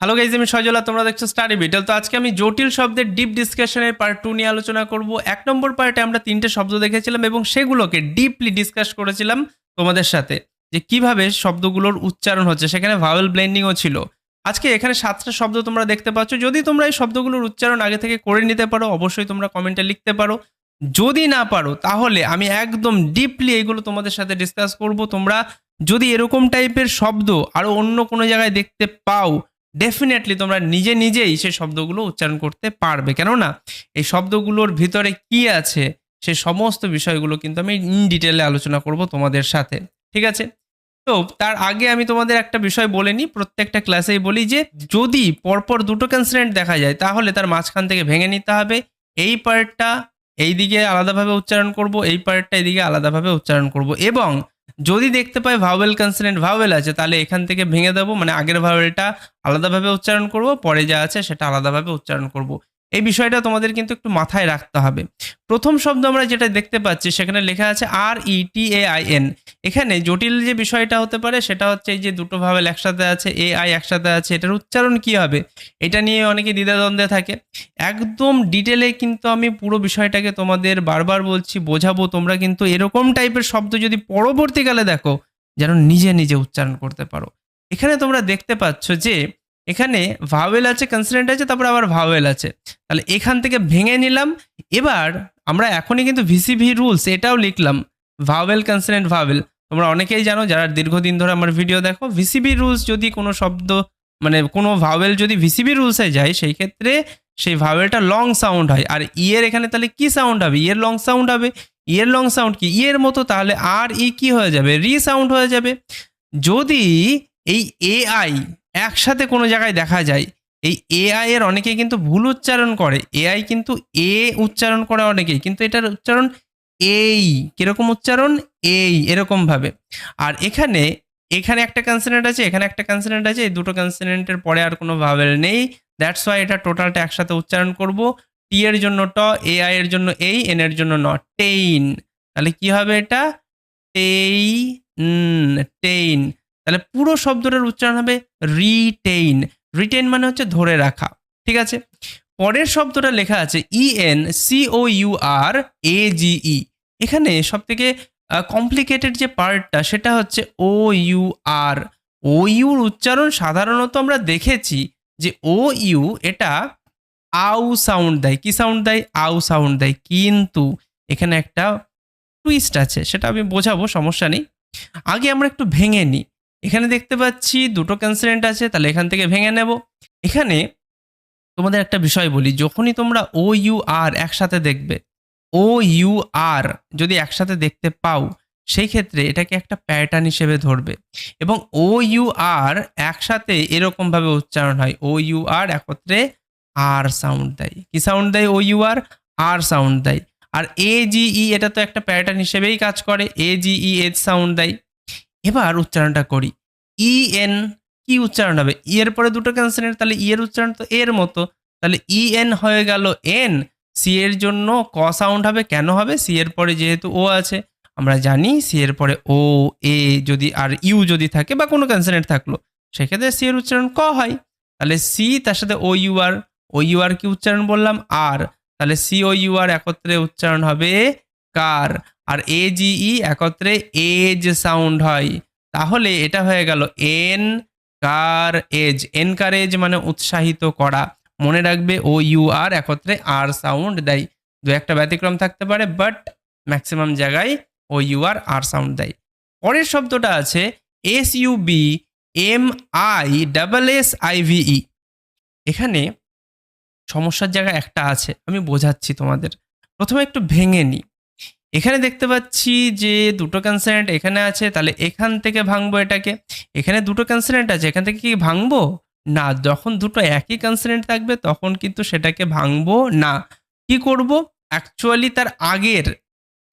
Hello guys, আমি সজলা, তোমরা দেখছো স্টাডি বিটেল। তো আজকে আমি জটিল শব্দের ডিপ ডিসকাশনের পার্ট 2 নিয়ে আলোচনা করব। 1 নম্বর পার্টে আমরা 3টে শব্দ দেখেছিলাম এবং সেগুলোকে ডিপলি ডিসকাস করেছিলাম তোমাদের সাথে, যে কিভাবে শব্দগুলোর উচ্চারণ হচ্ছে। সেখানে ভাওয়েল ব্লেন্ডিংও ছিল। আজকে এখানে 7টা শব্দ তোমরা দেখতে পাচ্ছ। যদি তোমরা এই শব্দগুলোর উচ্চারণ আগে থেকে করে নিতে পারো, অবশ্যই তোমরা কমেন্টে লিখতে পারো। যদি না পারো তাহলে আমি একদম ডিপলি এইগুলো তোমাদের সাথে ডিসকাস করব। তোমরা যদি এরকম টাইপের শব্দ আরও অন্য কোনো জায়গায় দেখতে পাও, ডেফিনেটলি তোমরা নিজে নিজেই সেই শব্দগুলো উচ্চারণ করতে পারবে। কেননা এই শব্দগুলোর ভিতরে কি আছে সেই সমস্ত বিষয়গুলো কিন্তু আমি ইন ডিটেলে আলোচনা করব তোমাদের সাথে, ঠিক আছে? তো তার আগে আমি তোমাদের একটা বিষয় বলে নিই, প্রত্যেকটা ক্লাসেই বলি যে যদি পরপর দুটো কনসোনেন্ট দেখা যায় তাহলে তার মাঝখান থেকে ভেঙে নিতে হবে। এই পার্টটা এইদিকে আলাদাভাবে উচ্চারণ করব, এই পার্টটা এইদিকে আলাদাভাবে উচ্চারণ করব। এবং যদি দেখতে পাই ভাওয়েল কনসোনেন্ট ভাওয়েল আছে তাহলে এখান থেকে ভেঙে দেবো, মানে আগের ভাওয়েলটা আলাদাভাবে উচ্চারণ করব, পরে যা আছে সেটা আলাদাভাবে উচ্চারণ করব। এই বিষয়টা তোমাদের কিন্তু একটু মাথায় রাখতে হবে। প্রথম শব্দ আমরা যেটা দেখতে পাচ্ছি সেখানে লেখা আছে RETAIN। এখানে জটিল যে বিষয়টা হতে পারে সেটা হচ্ছে এই যে দুটো ভাওয়েল একসাথে আছে, AI একসাথে আছে, এটার উচ্চারণ কি হবে এটা নিয়ে অনেকে দ্বিধাদ্বন্দ্বে থাকে। একদম ডিটেলে কিন্তু আমি পুরো বিষয়টাকে তোমাদের বারবার বলছি, বোঝাবো। তোমরা কিন্তু এরকম টাইপের শব্দ যদি পরবর্তীকালে দেখো যেন নিজে নিজে উচ্চারণ করতে পারো। এখানে তোমরা দেখতে পাচ্ছ যে এখানে ভাওয়েল আছে, কনসোনেন্ট আছে, তারপর আবার ভাওয়েল আছে। তাহলে এখান থেকে ভেঙে নিলাম। এবার আমরা এখনই কিন্তু ভিসিভি রুলস এটাও লিখলাম, ভাওয়েল কনসোনেন্ট ভাওয়েল। তোমরা অনেকেই জানো যারা দীর্ঘদিন ধরে আমার ভিডিও দেখো, ভিসিবি রুলস যদি কোনো শব্দ মানে কোনো ভাওয়েল যদি ভিসিবি রুলসে যায় সেই ক্ষেত্রে সেই ভাওয়েলটা লং সাউন্ড হয়। আর ইয়ের এখানে তাহলে কি সাউন্ড হবে? ইয়ের লং সাউন্ড হবে। ইয়ের লং সাউন্ড কি ইয়ের মতো, তাহলে আর ই কি হয়ে যাবে? রি সাউন্ড হয়ে যাবে। যদি এই AI একসাথে কোনো জায়গায় দেখা যায়, এই AI এর অনেকেই কিন্তু ভুল উচ্চারণ করে। AI কিন্তু এ উচ্চারণ করে অনেকেই, কিন্তু এটার উচ্চারণ এই। কিরকম উচ্চারণ? এই, এরকম ভাবে। আর এখানে এখানে একটা কনসোনেন্ট আছে, এখানে একটা কনসোনেন্ট আছে, এই দুটো কনসোনেন্টের পরে আর কোনো ভাওয়েল নেই। দ্যাটস ওয়াই এটা টোটালটা একসাথে উচ্চারণ করব। টি এর জন্য ট, AI এর জন্য এই, এন এর জন্য ন, টেইন। তাহলে কি হবে এটা? টেইন। তাহলে পুরো শব্দটার উচ্চারণ হবে রিটেইন। রিটেইন মানে হচ্ছে ধরে রাখা, ঠিক আছে? পরের শব্দটা লেখা আছে ENCOURAGE। এখানে সব থেকে কমপ্লিকেটেড যে পার্টটা সেটা হচ্ছে OUR। OUর উচ্চারণ সাধারণত আমরা দেখেছি যে OU এটা আউ সাউন্ড দেয়। কি সাউন্ড দেয়? আউ সাউন্ড দেয়। কিন্তু এখানে একটা টুইস্ট আছে, সেটা আমি বোঝাবো, সমস্যা নেই। আগে আমরা একটু ভেঙে নিই। এখানে দেখতে পাচ্ছি দুটো কনসোনেন্ট আছে, তাহলে এখান থেকে ভেঙে নেব। এখানে তোমাদের একটা বিষয় বলি, যখনই তোমরা OUR একসাথে দেখবে, OUR যদি একসাথে দেখতে পাও সেই ক্ষেত্রে এটাকে একটা প্যাটার্ন হিসেবে ধরবে। এবং OUR একসাথে এরকমভাবে উচ্চারণ হয়। OUR একত্রে আর সাউন্ড দেয়। কি সাউন্ড দেয়? OUR আর সাউন্ড দেয়। আর AGE এটা তো একটা প্যাটার্ন হিসেবেই কাজ করে। AGE এজ সাউন্ড দেয়। এবার উচ্চারণটা করি। EN কি উচ্চারণ হবে? ই এর পরে দুটো কনসোনেন্ট, তাহলে ই এর উচ্চারণ তো এর মতো, তাহলে EN হয়ে গেল এন। সি এর জন্য ক সাউন্ড হবে। কেন হবে? সি এর পরে যেহেতু ও আছে, আমরা জানি সি এর পরে ও, এ যদি আর ইউ যদি থাকে বা কোনো কনসোনেন্ট থাকলো সেক্ষেত্রে সি এর উচ্চারণ ক হয়। তাহলে সি তার সাথে OUR। OUR কি উচ্চারণ বললাম? আর। তাহলে COUR একত্রে উচ্চারণ হবে কার। আর AGE একত্রে এজ সাউন্ড হয়। তাহলে এটা হয়ে গেল এনকারেজ। এনকারেজ মানে উৎসাহিত করা। মনে রাখবে OUR একত্রে আর সাউন্ড দেয়। দু একটা ব্যতিক্রম থাকতে পারে, বাট ম্যাক্সিমাম জায়গায় OUR আর সাউন্ড দেয়। পরের শব্দটা আছে SUBMISSIVE। এখানে সমস্যার জায়গা একটা আছে, আমি বোঝাচ্ছি তোমাদের। প্রথমে একটু ভেঙে নিই। এখানে দেখতে পাচ্ছি যে দুটো কনসোনেন্ট এখানে আছে, তাহলে এখান থেকে ভাঙবো এটাকে। এখানে দুটো কনসোনেন্ট আছে, এখান থেকে কি ভাঙবো না? যখন দুটো একই কনসোনেন্ট থাকবে তখন কিন্তু সেটাকে ভাঙবো না। কি করব? অ্যাকচুয়ালি তার আগের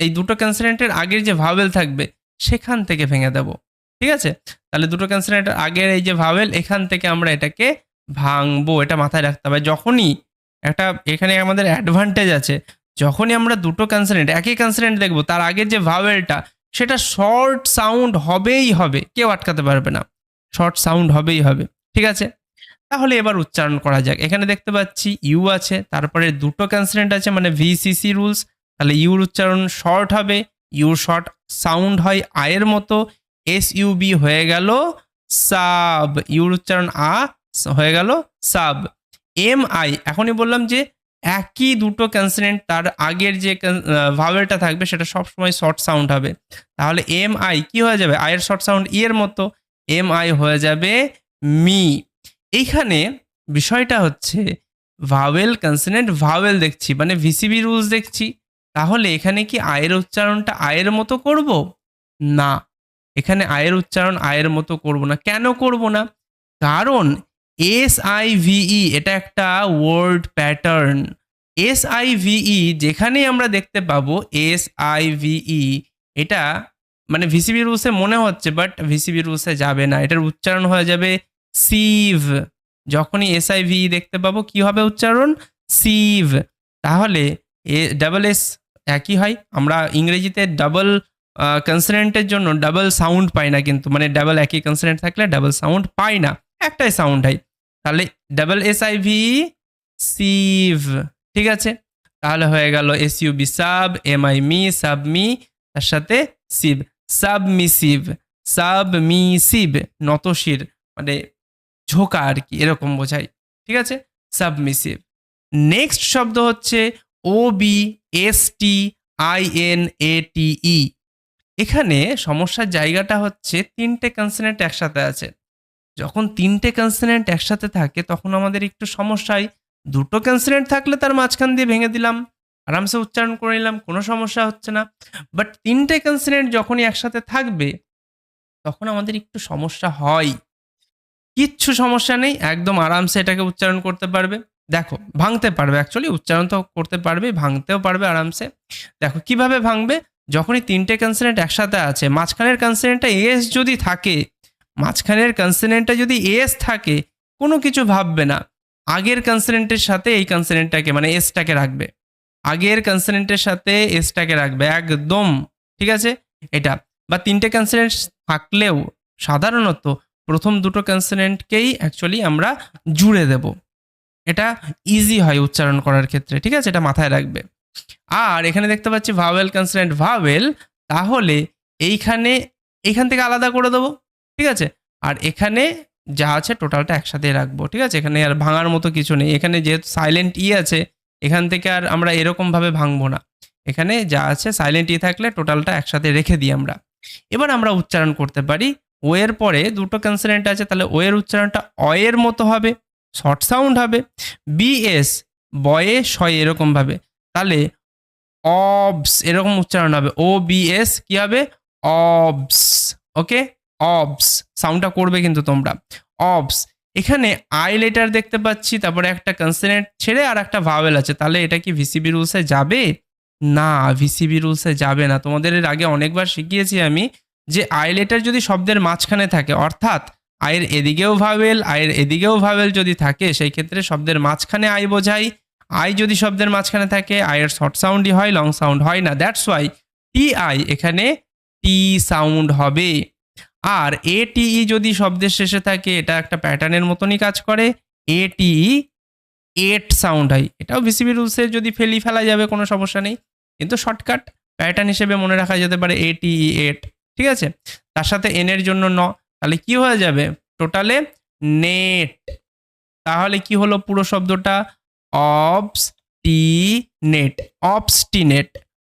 এই দুটো কনসোনেন্টের আগের যে ভাওয়েল থাকবে সেখান থেকে ভেঙে দেব, ঠিক আছে? তাহলে দুটো কনসোনেন্টের আগের এই যে ভাওয়েল, এখান থেকে আমরা এটাকে ভাঙবো। এটা মাথায় রাখতে হবে। যখনই একটা এখানে আমাদের অ্যাডভান্টেজ আছে, যখনই আমরা দুটো কনসোনেন্ট একই কনসোনেন্ট দেখব তার আগের যে ভাওয়েলটা সেটা শর্ট সাউন্ড হবেই হবে, কেউ আটকাতে পারবে না। শর্ট সাউন্ড হবেই হবে, ঠিক আছে? তাহলে এবার উচ্চারণ করা যাক। এখানে দেখতে পাচ্ছি ইউ আছে, তারপরে দুটো কনসোনেন্ট আছে মানে ভিসিসি রুলস। তাহলে ইউর উচ্চারণ শর্ট হবে, ইউর শর্ট সাউন্ড হয় আয়ের মতো, এস ইউ বি হয়ে গেল সাব, ইউর উচ্চারণ হয়ে গেল সাব। এম আই এখনই বললাম যে একই দুটো কনসোনেন্ট তার আগের যে ভাওয়েলটা থাকবে সেটা সবসময় শর্ট সাউন্ড হবে। তাহলে এম আই কি হয়ে যাবে, আয়ের শর্ট সাউন্ড ই এর মতো, এম আই হয়ে যাবে মি। এইখানে বিষয়টা হচ্ছে ভাওয়েল কনসোনেন্ট ভাওয়েল দেখছি মানে ভিসিবি রুলস দেখছি, তাহলে এখানে কি আয়ের উচ্চারণটা আয়ের মতো করব? না, এখানে আয়ের উচ্চারণ আয়ের মতো করব না। কেন করব না? কারণ এস আই ভিই এটা একটা word pattern. S I V E যেখানেই আমরা দেখতে পাবো এস আই ভিই, এটা মানে ভিসিবি রুলসে মনে হচ্ছে বাট ভিসিবি রুলসে যাবে না, এটার উচ্চারণ হয়ে যাবে সিভ। যখনই এস আই ভিই দেখতে পাবো কি হবে উচ্চারণ? সিভ। তাহলে ডাবল এস একই হয়, আমরা ইংরেজিতে ডাবল কনসোনেন্টের জন্য ডাবল সাউন্ড পাই না, কিন্তু মানে ডাবল একই কনসোনেন্ট থাকলে ডাবল সাউন্ড পাই না, একটাই সাউন্ড হয়। তাহলে double S I V sieve, ঠিক আছে। তাহলে হয়ে গেল S U B sub, M I mi, sub mi, তার সাথে সিভ, সাবমিসিভ, সাবমিসিভ নতশির মানে ঝোঁকা আর কি, এরকম বোঝায়, ঠিক আছে, সাবমিসিভ। নেক্সট শব্দ হচ্ছে O B S T I N A T E. এখানে সমস্যার জায়গাটা হচ্ছে তিনটে কনসোনেন্ট একসাথে আছে। যখন তিনটে কনসোনেন্ট একসাথে থাকে তখন আমাদের একটু সমস্যায়, দুটো কনসোনেন্ট থাকলে তার মাঝখান দিয়ে ভেঙে দিলাম, আরামসে উচ্চারণ করে নিলাম, কোনো সমস্যা হচ্ছে না। বাট তিনটে কনসোনেন্ট যখনই একসাথে থাকবে তখন আমাদের একটু সমস্যা হয়। কিচ্ছু সমস্যা নেই, একদম আরামসে এটাকে উচ্চারণ করতে পারবে। দেখো ভাঙতে পারবে, অ্যাকচুয়ালি উচ্চারণ তো করতে পারবে, ভাঙতেও পারবে আরামসে। দেখো কিভাবে ভাঙবে, যখনই তিনটে কনসোনেন্ট একসাথে আছে মাঝখানের কনসোনেন্টটা এস যদি থাকে, মাঝখানের কনসোনেন্টটা যদি এস থাকে কোনো কিছু ভাববে না, আগের কনসোনেন্টের সাথে এই কনসোনেন্টটাকে মানে এসটাকে রাখবে, আগের কনসোনেন্টের সাথে এসটাকে রাখবে একদম, ঠিক আছে এটা। বা তিনটে কনসোনেন্ট থাকলেও সাধারণত প্রথম দুটো কনসোনেন্টকেই অ্যাকচুয়ালি আমরা জুড়ে দেব, এটা ইজি হয় উচ্চারণ করার ক্ষেত্রে, ঠিক আছে, এটা মাথায় রাখবে। আর এখানে দেখতে পাচ্ছি ভাওয়েল কনসোনেন্ট ভাওয়েল, তাহলে এইখান থেকে আলাদা করে দেবো, ঠিক আছে। আর এখানে যা আছে টোটালটা একসাথে রাখবো, ঠিক আছে, এখানে আর ভাঙার মতো কিছু নেই। এখানে যেহেতু সাইলেন্ট ই আছে এখান থেকে আর আমরা এরকমভাবে ভাঙবো না, এখানে যা আছে সাইলেন্ট ই থাকলে টোটালটা একসাথে রেখে দিই আমরা। এবার আমরা উচ্চারণ করতে পারি, ও এর পরে দুটো কনসোনেন্ট আছে তাহলে ও এর উচ্চারণটা অ এর মতো হবে, শর্ট সাউন্ড হবে। বিএস বয়ে শয় এরকম ভাবে, তাহলে অবস এরকম উচ্চারণ হবে, ও বিএস কি হবে অবস, ওকে অবস সাউন্ডটা করবে কিন্তু তোমরা অবস। এখানে আই লেটার দেখতে পাচ্ছি, তারপরে একটা কনসোনেন্ট ছেড়ে আর একটা ভাওয়েল আছে, তাহলে এটা কি ভিসিবি রুলসে যাবে? না, ভিসিবি রুলসে যাবে না। তোমাদের এর আগে অনেকবার শিখিয়েছি আমি যে আই লেটার যদি শব্দের মাঝখানে থাকে, অর্থাৎ আয়ের এদিকেও ভাওয়েল আয়ের এদিকেও ভাওয়েল যদি থাকে সেই ক্ষেত্রে শব্দের মাঝখানে আই বোঝাই। আই যদি শব্দের মাঝখানে থাকে আয়ের শর্ট সাউন্ডই হয়, লং সাউন্ড হয় না, দ্যাটস ওয়াই টি আই এখানে টি সাউন্ড হবে। আর এ টিই যদি শব্দের শেষে থাকে এটা একটা প্যাটার্নের মতনই কাজ করে, এ টিই এট সাউন্ড হয়, এটাও ভিসিবি রুলসে যদি ফেলা যাবে কোনো সমস্যা নেই, কিন্তু শর্টকাট প্যাটার্ন হিসেবে মনে রাখা যেতে পারে এ টিই এট, ঠিক আছে। তার সাথে এন এর জন্য ন, তাহলে কি হয়ে যাবে টোটালে নেট। তাহলে কি হলো পুরো শব্দটা অবস্টিনেট, অবস্টিনেট,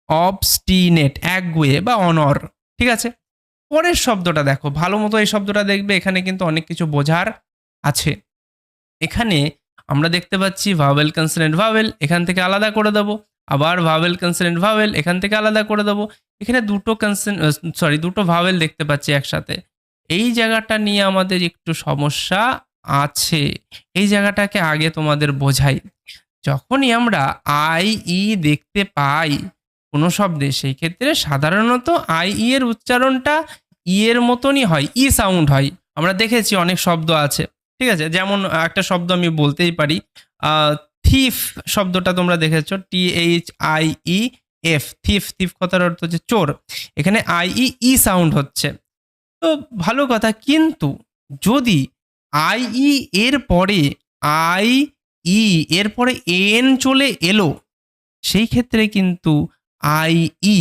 অবস্টিনেট একগুয়ে বা অনর, ঠিক আছে। পরের শব্দটা দেখো ভালো মতো, এই শব্দটা দেখবে এখানে কিন্তু অনেক কিছু বোঝার আছে। এখানে আমরা দেখতে পাচ্ছি ভাওয়েল কনসোনেন্ট ভাওয়েল, এখান থেকে আলাদা করে দেবো, আবার ভাওয়েল কনসোনেন্ট ভাওয়েল এখান থেকে আলাদা করে দেবো। এখানে দুটো ভাওয়েল দেখতে পাচ্ছি একসাথে, এই জায়গাটা নিয়ে আমাদের একটু সমস্যা আছে, এই জায়গাটাকে আগে তোমাদের বোঝাই। যখনই আমরা আই ই দেখতে পাই কোনো শব্দে সেই ক্ষেত্রে সাধারণত আই ই এর উচ্চারণটা ই এর মতনই হয়, ই সাউন্ড হয়। আমরা দেখেছি অনেক শব্দ আছে, ঠিক আছে, যেমন একটা শব্দ আমি বলতেই পারি, থিফ শব্দটা তোমরা দেখেছো, THIEF, থিফ, থিফ কথার অর্থ হচ্ছে চোর, এখানে আই ই সাউন্ড হচ্ছে, তো ভালো কথা। কিন্তু যদি আই ই এর পরে আই ই এর পরে এন চলে এলো, সেই ক্ষেত্রে কিন্তু আই ই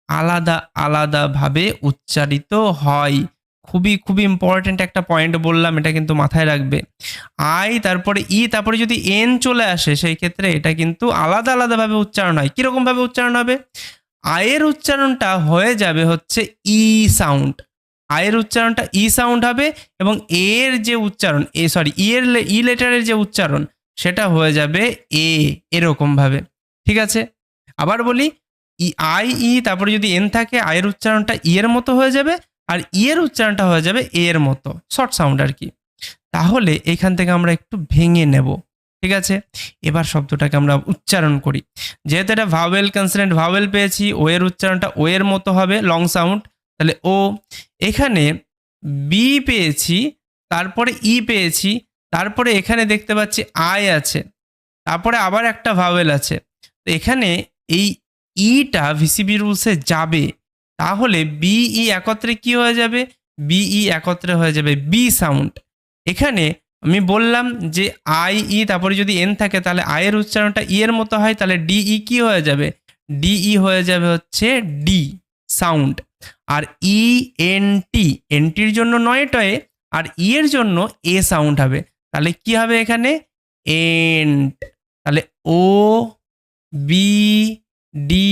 আলাদা আলাদাভাবে উচ্চারিত হয়। খুবই খুবই ইম্পর্ট্যান্ট একটা পয়েন্ট বললাম, এটা কিন্তু মাথায় রাখবে। আই তারপরে ই তারপরে যদি এন চলে আসে সেই ক্ষেত্রে এটা কিন্তু আলাদা আলাদাভাবে উচ্চারণ হয়। কীরকমভাবে উচ্চারণ হবে? আয়ের উচ্চারণটা হয়ে যাবে হচ্ছে ই সাউন্ড, আয়ের উচ্চারণটা ই সাউন্ড হবে এবং এর যে উচ্চারণ ই লেটারের যে উচ্চারণ সেটা হয়ে যাবে এ, এরকমভাবে। ঠিক আছে, আবার বলি, আই ই তারপরে যদি এন থাকে আয়ের উচ্চারণটা ই এর মতো হয়ে যাবে আর ই এর উচ্চারণটা হয়ে যাবে এ এর মতো, শর্ট সাউন্ড আর কি। তাহলে এখান থেকে আমরা একটু ভেঙে নেব। ঠিক আছে, এবার শব্দটাকে আমরা উচ্চারণ করি। যেহেতু এটা ভাওয়েল কনসোনেন্ট ভাওয়েল পেয়েছি, ও এর উচ্চারণটা ও এর মতো হবে, লং সাউন্ড, তাহলে ও। এখানে বি পেয়েছি, তারপরে ই পেয়েছি, তারপরে এখানে দেখতে পাচ্ছি আই আছে, তারপরে আবার একটা ভাওয়েল আছে। তো এখানে এই ইটা ভিসিবি রুলসে যাবে, তাহলে বিই একত্রে কি হয়ে যাবে? বিই একত্রে হয়ে যাবে বি সাউন্ড। এখানে আমি বললাম যে আই ই তারপরে যদি এন থাকে তাহলে আয়ের উচ্চারণটা ই এর মতো হয়, তাহলে ডিই কি হয়ে যাবে? ডিই হয়ে যাবে হচ্ছে ডি সাউন্ড। আর ই এন টি, এনটির জন্য নয় টয়ে, আর ই এর জন্য এ সাউন্ড হবে, তাহলে কি হবে এখানে? এন্ট। তাহলে ও বি ডি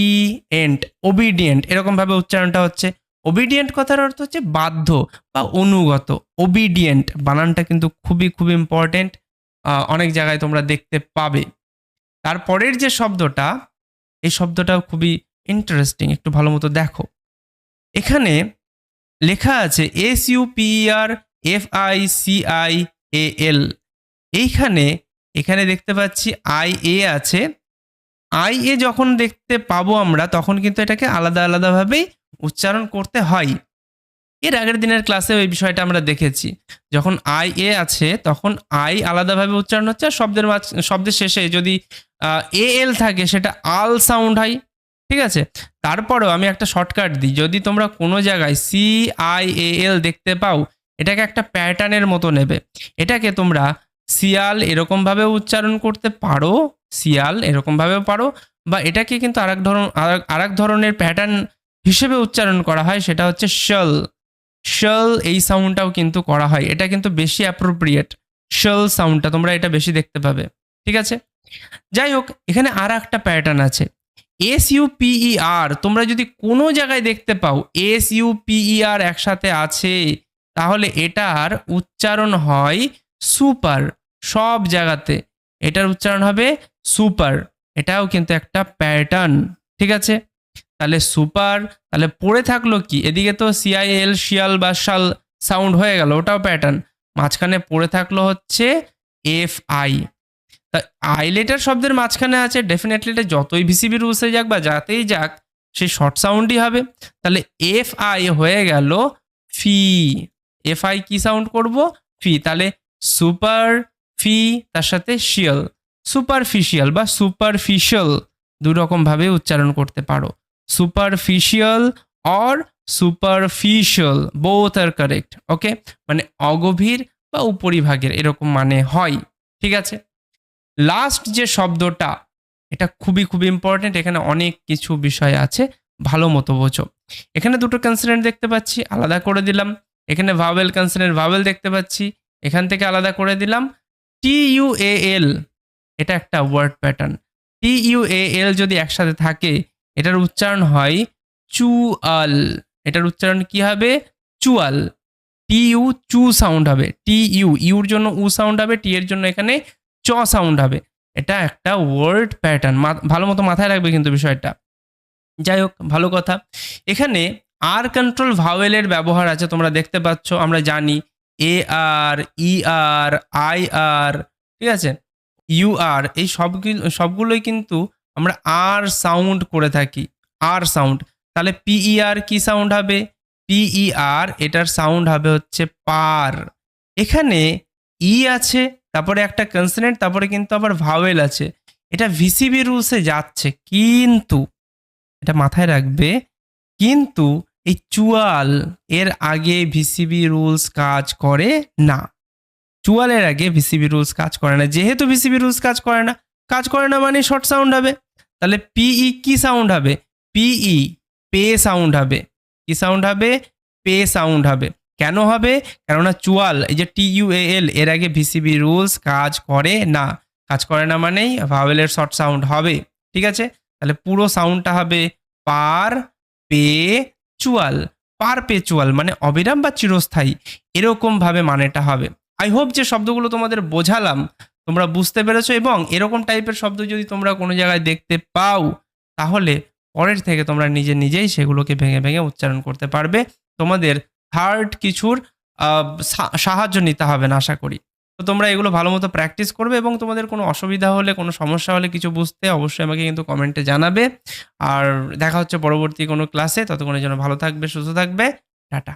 এন্ট, ওবিডিয়েন্ট, এরকমভাবে উচ্চারণটা হচ্ছে। ওবিডিয়েন্ট কথার অর্থ হচ্ছে বাধ্য বা অনুগত। ওবিডিয়েন্ট বানানটা কিন্তু খুবই খুবই ইম্পর্টেন্ট, অনেক জায়গায় তোমরা দেখতে পাবে। তারপরের যে শব্দটা, এই শব্দটাও খুবই ইন্টারেস্টিং, একটু ভালো মতো দেখো। এখানে লেখা আছে SUPER FICIAL। এইখানে এখানে দেখতে পাচ্ছি আই এ আছে, আই এ যখন দেখতে পাবো আমরা তখন কিন্তু এটাকে আলাদা আলাদাভাবেই উচ্চারণ করতে হয়। এর আগের দিনের ক্লাসে ওই বিষয়টা আমরা দেখেছি, যখন আই এ আছে তখন আই আলাদাভাবে উচ্চারণ হচ্ছে, আর শব্দের শেষে যদি এ এল থাকে সেটা আল সাউন্ড হয়। ঠিক আছে, তারপরেও আমি একটা শর্টকাট দিই, যদি তোমরা কোনো জায়গায় CIAL দেখতে পাও, এটাকে একটা প্যাটার্নের মতো নেবে। এটাকে তোমরা শিয়াল এরকমভাবে উচ্চারণ করতে পারো, শিয়াল এরকমভাবেও পারো, বা এটাকে কিন্তু আরেক ধরনের প্যাটার্ন হিসেবে উচ্চারণ করা হয়, সেটা হচ্ছে শল। শল এই সাউন্ডটাও কিন্তু করা হয়, এটা কিন্তু বেশি অ্যাপ্রোপ্রিয়েট, শল সাউন্ডটা তোমরা এটা বেশি দেখতে পাবে। ঠিক আছে, যাই হোক, এখানে আর একটা প্যাটার্ন আছে SUPER। তোমরা যদি কোনো জায়গায় দেখতে পাও SUPER একসাথে আছে, তাহলে এটার উচ্চারণ হয় সুপার। সব জায়গাতে এটার উচ্চারণ হবে সুপার, এটাও কিন্তু একটা প্যাটার্ন। ঠিক আছে, তাহলে সুপার, তাহলে পড়ে থাকলো কি? এদিকে তো CIL শিয়াল বা শাল সাউন্ড হয়ে গেল, ওটাও প্যাটার্ন। মাঝখানে পড়ে থাকলো হচ্ছে FI। তা আই লেটার শব্দের মাঝখানে আছে, ডেফিনেটলি এটা যতই ভিসিবি রুলসে যাক বা যাতেই যাক সেই শর্ট সাউন্ডই হবে। তাহলে FI হয়ে গেল ফি। FI কি সাউন্ড করব? ফি। তাহলে সুপার ফি তার সাথে শিয়াল, সুপারফিশিয়াল বা সুপারফিশিয়াল দু রকমভাবে উচ্চারণ করতে পারো। Superficial or superficial, both are correct. Okay, মানে অগভীর বা উপরিভাগের এরকম মানে হয়। ঠিক আছে, লাস্ট যে শব্দটা, এটা খুবই খুবই ইম্পর্টেন্ট, এখানে অনেক কিছু বিষয় আছে, ভালো মতো বোঝো। এখানে দুটো কনসোনেন্ট দেখতে পাচ্ছি, আলাদা করে দিলাম। এখানে ভাওয়েল কনসোনেন্ট ভাওয়েল দেখতে পাচ্ছি, এখান থেকে আলাদা করে দিলাম। TUAL, এটা একটা ওয়ার্ড প্যাটার্ন। TUAL যদি একসাথে থাকে এটার উচ্চারণ হয় চুয়াল। এটার উচ্চারণ কি হবে? চুয়াল। TU চু সাউন্ড হবে, ইউর জন্য উ সাউন্ড হবে, টি এর জন্য এখানে চ সাউন্ড হবে। এটা একটা ওয়ার্ড প্যাটার্ন, ভালো মতো মাথায় রাখবে কিন্তু বিষয়টা। যাই হোক, ভালো কথা। এখানে আর কন্ট্রোল ভাওয়েলের ব্যবহার আছে, তোমরা দেখতে পাচ্ছ, আমরা জানি AR ER IR, ঠিক আছে, UR, এই সবগুলোই কিন্তু আমরা আর সাউন্ড করে থাকি, আর সাউন্ড। তাহলে PER কি সাউন্ড হবে? PER এটার সাউন্ড হবে হচ্ছে পার। এখানে ই আছে, তারপরে একটা কনসোনেন্ট, তারপরে কিন্তু আবার ভাওয়েল আছে। এটা ভিসিবি রুলসে যাচ্ছে, কিন্তু এটা মাথায় রাখবে, কিন্তু এই চুয়াল এর আগে ভিসিবি রুলস কাজ করে না। চুয়ালের আগে ভিসিবি রুলস কাজ করে না। যেহেতু ভিসিবি রুলস কাজ করে না মানে শর্ট সাউন্ড হবে। তাহলে পিই কি সাউন্ড হবে? পিই পে সাউন্ড হবে। কি সাউন্ড হবে? পে সাউন্ড হবে। কেন হবে? কেননা চুয়াল এই যে TUAL এর আগে ভিসিবি রুলস কাজ করে না মানেই ভাওয়েলের শর্ট সাউন্ড হবে। ঠিক আছে? তাহলে পুরো সাউন্ডটা হবে পার পে চুয়াল। পার পে চুয়াল মানে অবিরাম বা চিরস্থায়ী, এরকম ভাবে মানেটা হবে। আই হোপ যে শব্দগুলো তোমাদের বোঝালাম তোমরা বুঝতে পেরেছো, এবং এরকম টাইপের শব্দ যদি তোমরা কোনো জায়গায় দেখতে পাও তাহলে পরের থেকে তোমরা নিজেই সেগুলোকে ভেঙে ভেঙে উচ্চারণ করতে পারবে। তোমাদের থার্ড কিছুর সাহায্য নিতে হবে না আশা করি। তো তোমরা এগুলো ভালো মতো প্র্যাকটিস করবে, এবং তোমাদের কোনো অসুবিধা হলে, কোনো সমস্যা হলে কিছু বুঝতে অবশ্যই আমাকে কিন্তু কমেন্টে জানাবে। আর দেখা হচ্ছে পরবর্তী কোনো ক্লাসে। ততক্ষণের জন্য ভালো থাকবে, সুস্থ থাকবে। টাটা।